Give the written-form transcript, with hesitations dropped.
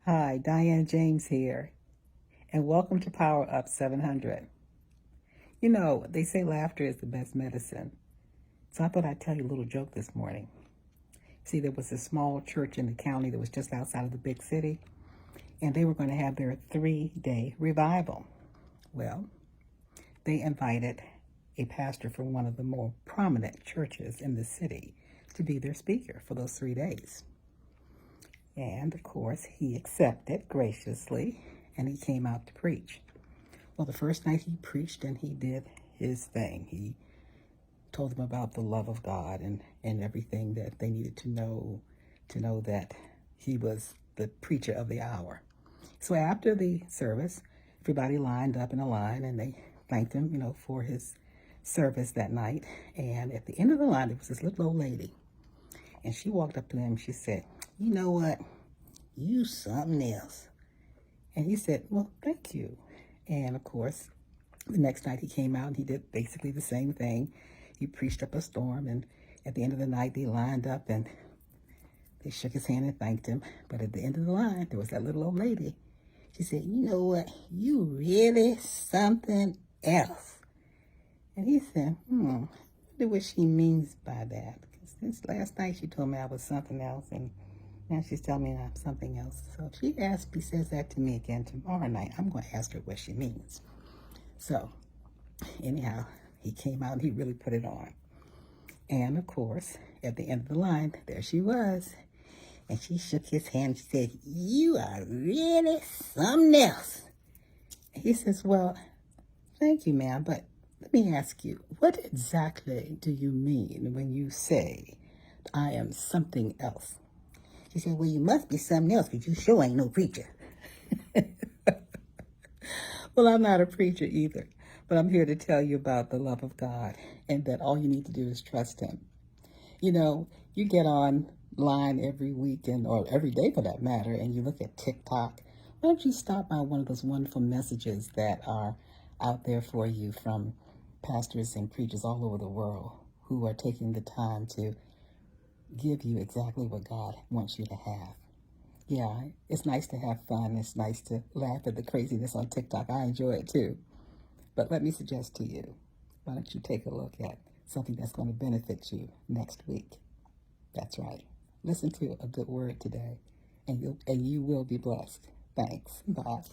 Hi, Diane James here, and welcome to Power Up 700. You know, they say laughter is the best medicine, so I thought I'd tell you a little joke this morning. See, there was a small church in the county that was just outside of the big city, and they were going to have their 3-day revival. Well, they invited a pastor from one of the more prominent churches in the city to be their speaker for those 3 days. And of course, he accepted graciously, and he came out to preach. Well, the first night he preached and he did his thing. He told them about the love of God and everything that they needed to know that he was the preacher of the hour. So after the service, everybody lined up in a line and they thanked him, for his service that night. And at the end of the line, there was this little old lady. And she walked up to him and she said, "You know what? You something else." And he said, "Well, thank you." And of course, the next night he came out and he did basically the same thing. He preached up a storm, and at the end of the night, they lined up and they shook his hand and thanked him. But at the end of the line, there was that little old lady. She said, "You know what? You really something else." And he said, I wonder what she means by that. Because since last night she told me I was something else, and now she's telling me I'm something else. So if she says that to me again tomorrow night, I'm going to ask her what she means. So anyhow, he came out and he really put it on. And of course, at the end of the line, there she was. And she shook his hand and she said, "You are really something else." And he says, "Well, thank you, ma'am, but let me ask you, what exactly do you mean when you say I am something else?" She said, "Well, you must be something else because you sure ain't no preacher." Well, I'm not a preacher either, but I'm here to tell you about the love of God and that all you need to do is trust him. You get online every weekend or every day for that matter, and you look at TikTok. Why don't you stop by one of those wonderful messages that are out there for you from pastors and preachers all over the world who are taking the time to give you exactly what God wants you to have. Yeah, it's nice to have fun. It's nice to laugh at the craziness on TikTok. I enjoy it too. But let me suggest to you, why don't you take a look at something that's going to benefit you next week? That's right. Listen to a good word today, and you will be blessed. Thanks. Bye.